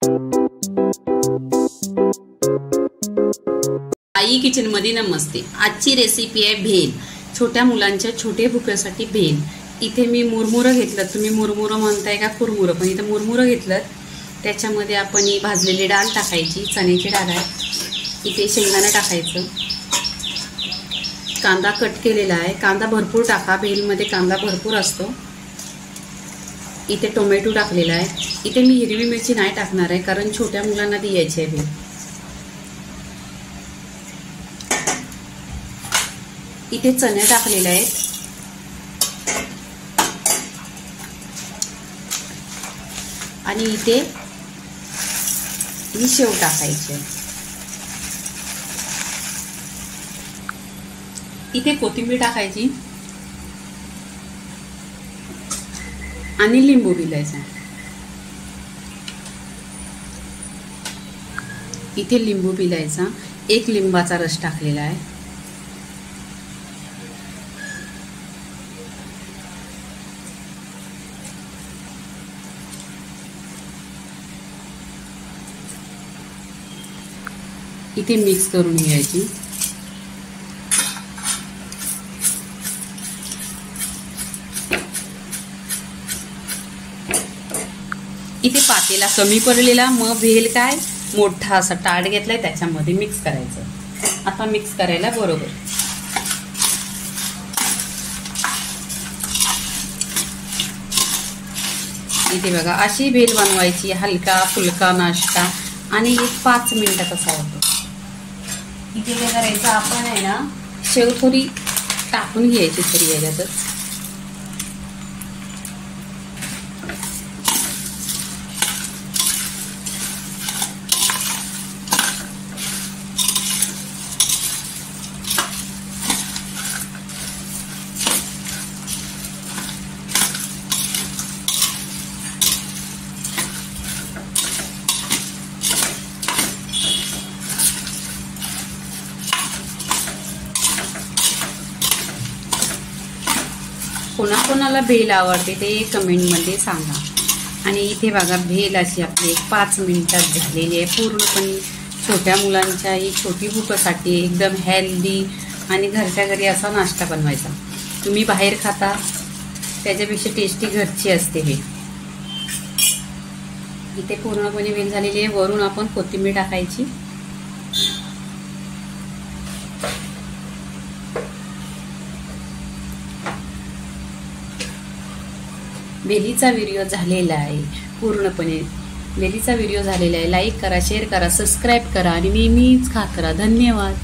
आई kitchen मध्ये नमस्ते। आजची recipe आहे भेल। छोट्या मुलांच्या छोटे भुक्यासाठी भेल। इथे मी मुरमुरं घेतलं, तुम्ही मुरमुरं म्हणताय का कुरमुरं, पण इथे मुरमुरं घेतलं। त्याच्यामध्ये आपण ही भाजलेली डाळ टाकायची, चण्याची डाळ आहे। इथे शेंगदाणा टाकायचं, कांदा कट केलेला आहे, कांदा भरपूर टाका, भेलमध्ये कांदा भरपूर असतो। इथे टोमॅटो टाकलेला आहे। इथे मी हिरवी मिरची नाही टाकणार आहे, कारण छोट्या मुलांना द्यायची आहे भेल। इथे चणे टाकलेले आहेत आणि इथे ही शेव टाकायची। इथे कोथिंबीर टाकायची आणि लिंबू पिळायचा। इथे लिंबू पिळायचा, एक लिंबाचा रस टाकलेला आहे। इथे मिक्स करून घ्यायची। इथे पातेला कमी पडलेला, मग भेल काय मोठा असा ताट घेतलाय, त्याच्यामध्ये मिक्स करायचं। आता मिक्स करायला बरोबर। इथे बघा, अशी भेल बनवायची, हलका फुलका नाश्ता आणि एक 5 मिनिटात असा होतो। इथे काय करायचं, आपण आहे ना शेव थोडी टाकून घ्यायची तरी याच्यातच। कोणाकोणाला भेल आवडते ते कमेंटमध्ये सांगा। आणि इथे बघा, भेल अशी आपली 5 मिनिटात झालेली आहे पूर्णपणे। छोट्या मुलांच्या ही छोटी भुकासाठी एकदम हेल्दी आणि घरच्या घरी असा नाश्ता बनवायचा। तुम्ही बाहेर खाता त्याच्यापेक्षा टेस्टी घरची असते भेल। इथे पूर्णपणे भेल झालेली आहे। वरून आपण कोथिंबीर टाकायची। भेलीचा व्हिडिओ झालेला आहे पूर्णपणे। भेलीचा व्हिडिओ झालेला आहे। लाईक करा, शेअर करा, सबस्क्राईब करा आणि नेहमीच खात करा। धन्यवाद।